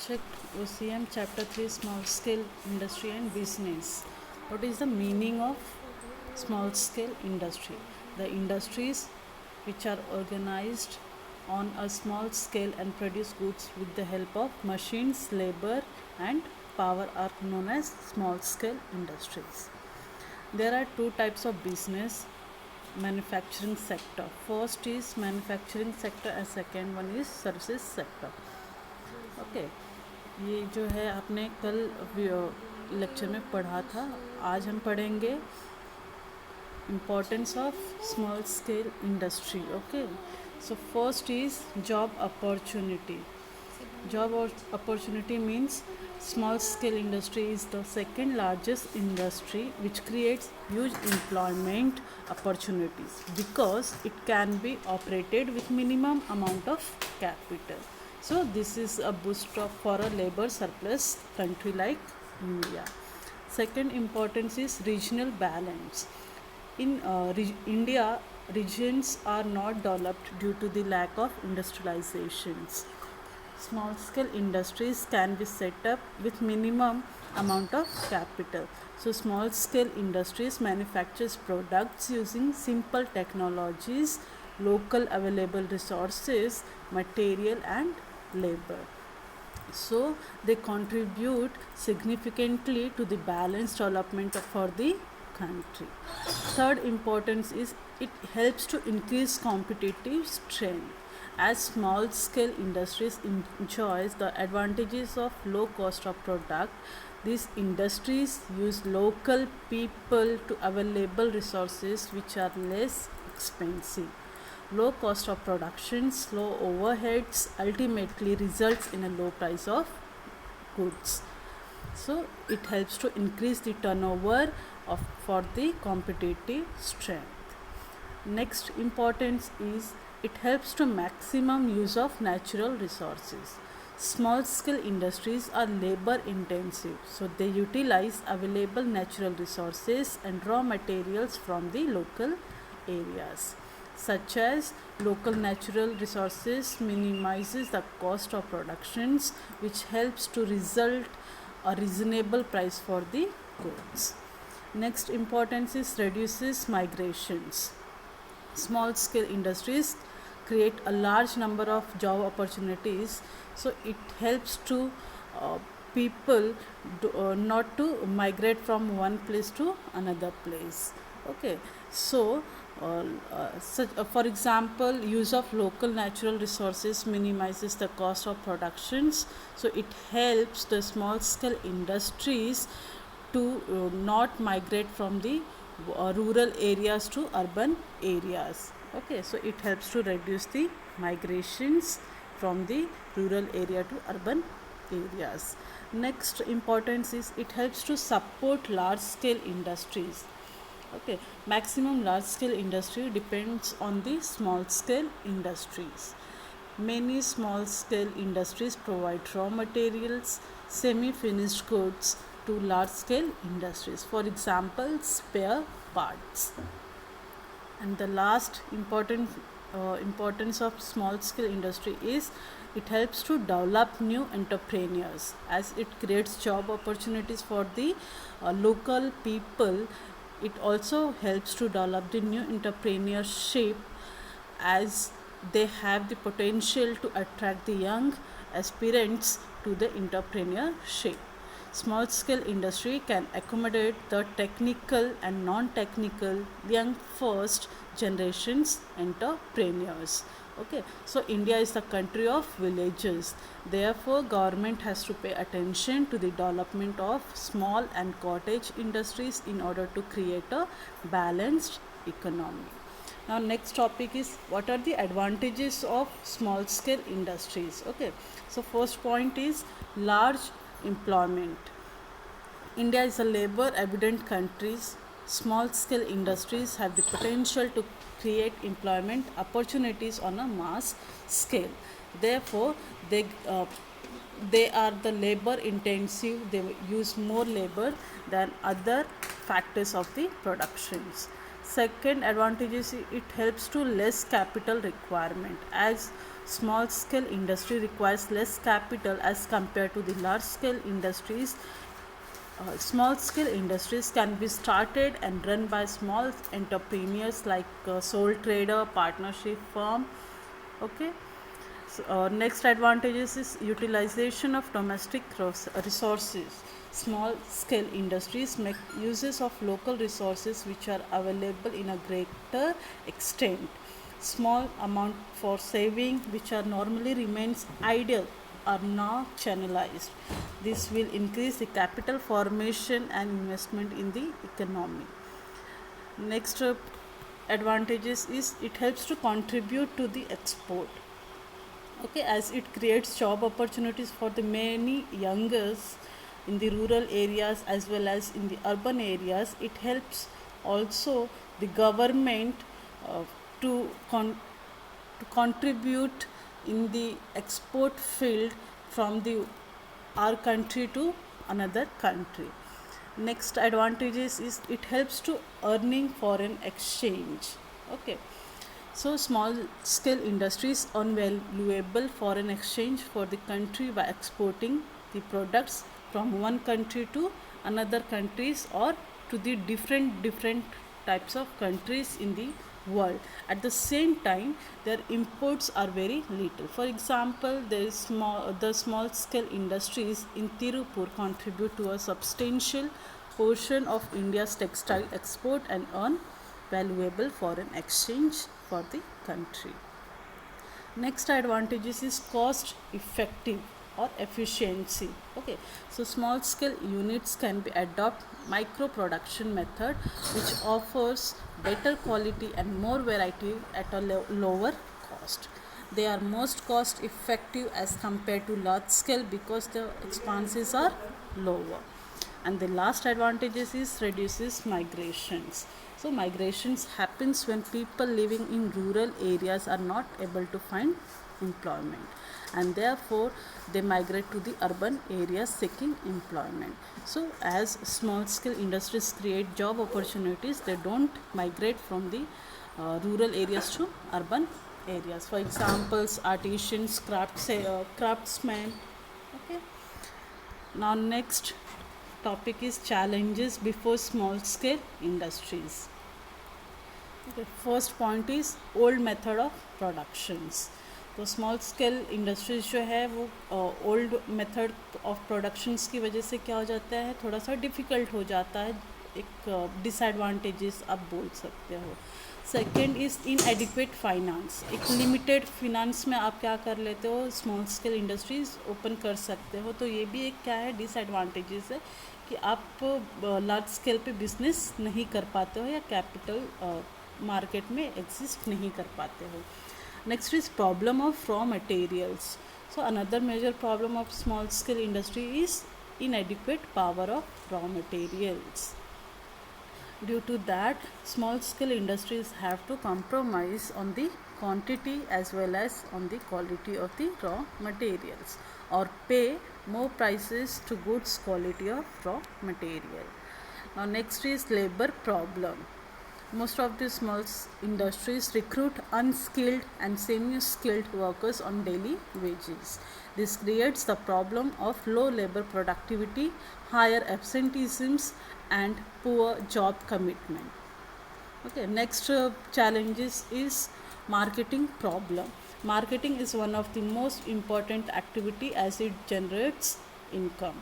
subject OCM Chapter 3 Small Scale Industry and Business. What is the meaning of small scale industry? The industries which are organized on a small scale and produce goods with the help of machines, labor, and power are known as small scale industries. There are two types of business manufacturing sector. First is manufacturing sector and second one is services sector. Okay ये जो है आपने कल lecture में पढ़ा था. आज हम पढ़ेंगे importance of small scale industry. Okay, so first is job opportunity. Job opportunity means small scale industry is the second largest industry which creates huge employment opportunities because it can be operated with minimum amount of capital. So this is a boost for a labor surplus country like India. Second importance is regional balance. In India, regions are not developed due to the lack of industrializations. Small scale industries can be set up with minimum amount of capital. So small scale industries manufactures products using simple technologies, local available resources, material and labor. So they contribute significantly to the balanced development for the country. Third importance is it helps to increase competitive strength. As small scale industries enjoys the advantages of low cost of product, these industries use local people to available resources which are less expensive. Low cost of production, low overheads ultimately results in a low price of goods. So it helps to increase the turnover for the competitive strength. Next importance is it helps to maximum use of natural resources. Small scale industries are labor intensive, so they utilize available natural resources and raw materials from the local areas. Such as local natural resources minimizes the cost of productions, which helps to result a reasonable price for the goods. Next importance is reduces migrations. Small scale industries create a large number of job opportunities, so it helps to people not to migrate from one place to another place. Okay, so for example, use of local natural resources minimizes the cost of productions, so it helps the small scale industries to not migrate from the rural areas to urban areas. Okay, so it helps to reduce the migrations from the rural area to urban areas. Next importance is it helps to support large scale industries. Okay, maximum large scale industry depends on the small scale industries. Many small scale industries provide raw materials, semi finished goods to large scale industries, for example spare parts. And the last importance of small scale industry is it helps to develop new entrepreneurs, as it creates job opportunities for the local people. It also helps to develop the new entrepreneurship, as they have the potential to attract the young aspirants to the entrepreneurship. Small scale industry can accommodate the technical and non-technical young first generations entrepreneurs. Okay, so India is the country of villages, therefore government has to pay attention to the development of small and cottage industries in order to create a balanced economy. Now next topic is what are the advantages of small scale industries. Okay, so first point is large employment. India is a labor abundant country. Small scale industries have the potential to create employment opportunities on a mass scale. Therefore, they are the labor intensive. They use more labor than other factors of the productions. Second advantage is it helps to less capital requirement, as Small scale industry requires less capital as compared to the large scale industries. Small scale industries can be started and run by small entrepreneurs like sole trader, partnership firm. Okay. So, next advantages is utilization of domestic resources. Small scale industries make uses of local resources which are available in a greater extent. Small amount for saving which are normally remains idle are now channelized. This will increase the capital formation and investment in the economy. Next advantages is it helps to contribute to the export. Okay, as it creates job opportunities for the many youngers in the rural areas as well as in the urban areas. It helps also the government uh, to to contribute in the export field from the our country to another country. Next advantages is it helps to earning foreign exchange. Okay, so small scale industries earn valuable foreign exchange for the country by exporting the products from one country to another countries or to the different types of countries in the world. At the same time, their imports are very little. For example, the small scale industries in Tirupur contribute to a substantial portion of India's textile export and earn valuable foreign exchange for the country. Next advantages is cost effective or efficiency. Okay, so small scale units can be adopt micro production method which offers better quality and more variety at a lower cost. They are most cost effective as compared to large scale because the expenses are lower. And the last advantages is reduces migrations. So migrations happens when people living in rural areas are not able to find employment, and therefore they migrate to the urban areas seeking employment. So as small scale industries create job opportunities, they don't migrate from the rural areas to urban areas. For examples, artisans, craftsmen. Okay, now next topic is challenges before small scale industries. Okay, first point is old method of productions. तो small scale industries जो है वो old method of productions की वजह से क्या हो जाता है, थोड़ा सा डिफ़िकल्ट हो जाता है, एक डिसएडवांटेजेस आप बोल सकते हो. Second is इनएडिक्वेट finance. एक लिमिटेड फिनेंस में आप क्या कर लेते हो, स्मॉल स्केल इंडस्ट्रीज ओपन कर सकते हो, तो ये भी एक क्या है डिसएडवांटेजेस है कि आप लार्ज स्केल पे बिजनेस नहीं कर पाते हो या कैपिटल मार्केट में एग्जिस्ट नहीं कर पाते हो. Next is problem of raw materials. So another major problem of small scale industry is inadequate power of raw materials. Due to that, small scale industries have to compromise on the quantity as well as on the quality of the raw materials, or pay more prices to goods quality of raw material. Now next is labor problem. Most of the small industries recruit unskilled and semi-skilled workers on daily wages. This creates the problem of low labor productivity, higher absenteeisms, and poor job commitment. Okay, next challenges is marketing problem. Marketing is one of the most important activity as it generates income.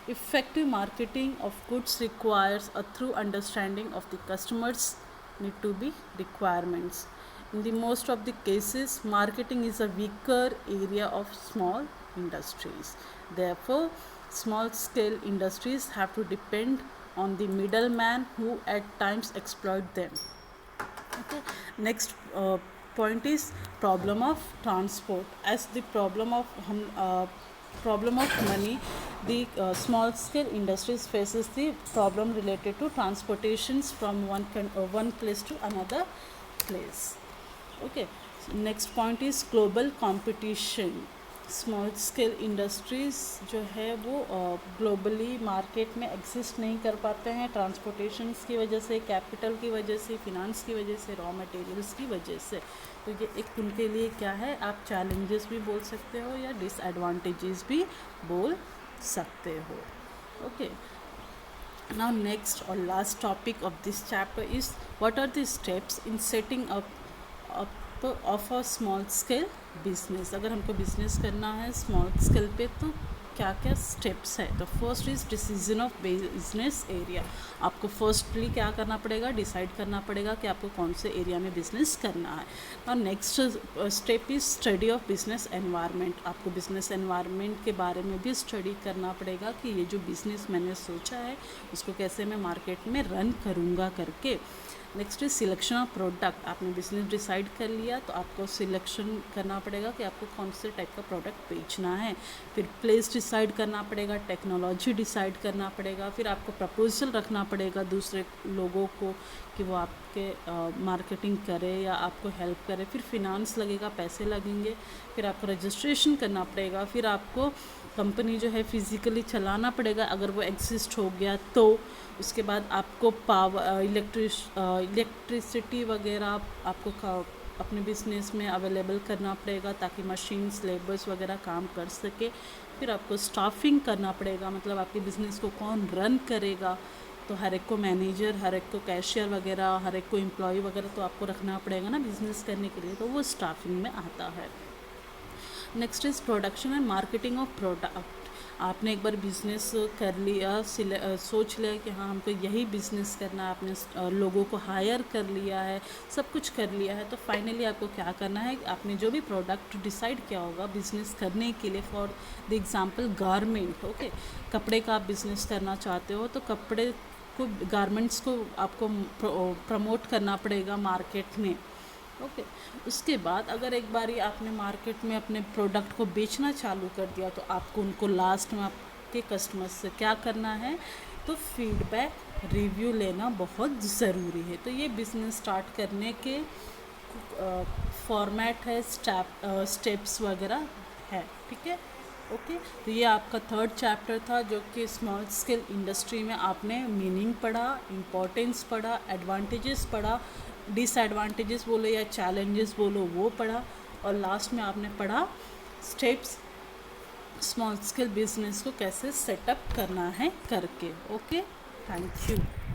Effective marketing of goods requires a true understanding of the customers' need to be requirements. In the most of the cases, marketing is a weaker area of small industries. Therefore, small scale industries have to depend on the middleman who at times exploit them. Okay. Next point is problem of transport. As the problem of money, the small scale industries faces the problem related to transportations from one place to another place. Okay, so next point is global competition. Small scale industries जो है वो globally market में exist नहीं कर पाते हैं, ट्रांसपोर्टेशंस की वजह से, कैपिटल की वजह से, फिनांस की वजह से, रॉ मटेरियल्स की वजह से। तो ये एक उनके लिए क्या है, आप चैलेंजेस भी बोल सकते हो या डिसएडवांटेजेस भी बोल सकते हो। Okay, now next or last topic of this chapter is what are the steps in setting up of a small scale business। अगर हमको बिजनेस करना है स्मॉल स्केल पे तो क्या क्या स्टेप्स है। तो first is decision of business area. आपको फर्स्टली क्या करना पड़ेगा, डिसाइड करना पड़ेगा कि आपको कौन से एरिया में बिजनेस करना है। और next step is study of business environment. आपको बिजनेस एनवायरनमेंट के बारे में भी स्टडी करना पड़ेगा कि ये जो बिज़नेस मैंने सोचा है उसको कैसे मैं मार्केट में रन करूँगा करके। Next is selection of product. आपने बिजनेस डिसाइड कर लिया तो आपको सिलेक्शन करना पड़ेगा कि आपको कौन से टाइप का प्रोडक्ट बेचना है। फिर प्लेस डिसाइड करना पड़ेगा, टेक्नोलॉजी डिसाइड करना पड़ेगा, फिर आपको प्रपोजल रखना पड़ेगा दूसरे लोगों को कि वो आपके मार्केटिंग करे या आपको हेल्प करे। फिर फिनांस लगेगा, पैसे लगेंगे, फिर आपको रजिस्ट्रेशन करना पड़ेगा, फिर आपको कंपनी जो है फिज़िकली चलाना पड़ेगा अगर वो एग्जिस्ट हो गया तो। उसके बाद आपको पावर इलेक्ट्रिसिटी वगैरह आपको अपने बिजनेस में अवेलेबल करना पड़ेगा ताकि मशीन्स, लेबर्स वगैरह काम कर सके। फिर आपको स्टाफिंग करना पड़ेगा, मतलब आपके बिज़नेस को कौन रन करेगा। तो हर एक को मैनेजर, हर एक को कैशियर वगैरह, हर एक को एम्प्लॉय वगैरह तो आपको रखना पड़ेगा ना बिज़नेस करने के लिए, तो वो स्टाफिंग में आता है। Next is production and marketing of product. आपने एक बार बिज़नेस कर लिया, सोच लिया कि हाँ हमको यही बिज़नेस करना है, आपने लोगों को हायर कर लिया है, सब कुछ कर लिया है, तो फाइनली आपको क्या करना है, आपने जो भी प्रोडक्ट डिसाइड किया होगा बिज़नेस करने के लिए, for the example garment, okay, कपड़े का आप बिज़नेस करना चाहते हो तो कपड़े को, गारमेंट्स को आपको प्रमोट करना पड़ेगा मार्केट में। ओके, उसके बाद अगर एक बारी आपने मार्केट में अपने प्रोडक्ट को बेचना चालू कर दिया तो आपको उनको लास्ट में आपके कस्टमर्स से क्या करना है, तो फीडबैक, रिव्यू लेना बहुत ज़रूरी है। तो ये बिज़नेस स्टार्ट करने के फॉर्मेट है, स्टेप्स वगैरह है, ठीक है। ओके, तो ये आपका थर्ड चैप्टर था जो कि स्मॉल स्केल इंडस्ट्री में आपने मीनिंग पढ़ा, इम्पोर्टेंस पढ़ा, एडवांटेजेस पढ़ा, डिसएडवांटेजेस बोलो या चैलेंजेस बोलो वो पढ़ा, और लास्ट में आपने पढ़ा स्टेप्स स्मॉल स्केल बिजनेस को कैसे सेटअप करना है करके। Okay, thank you.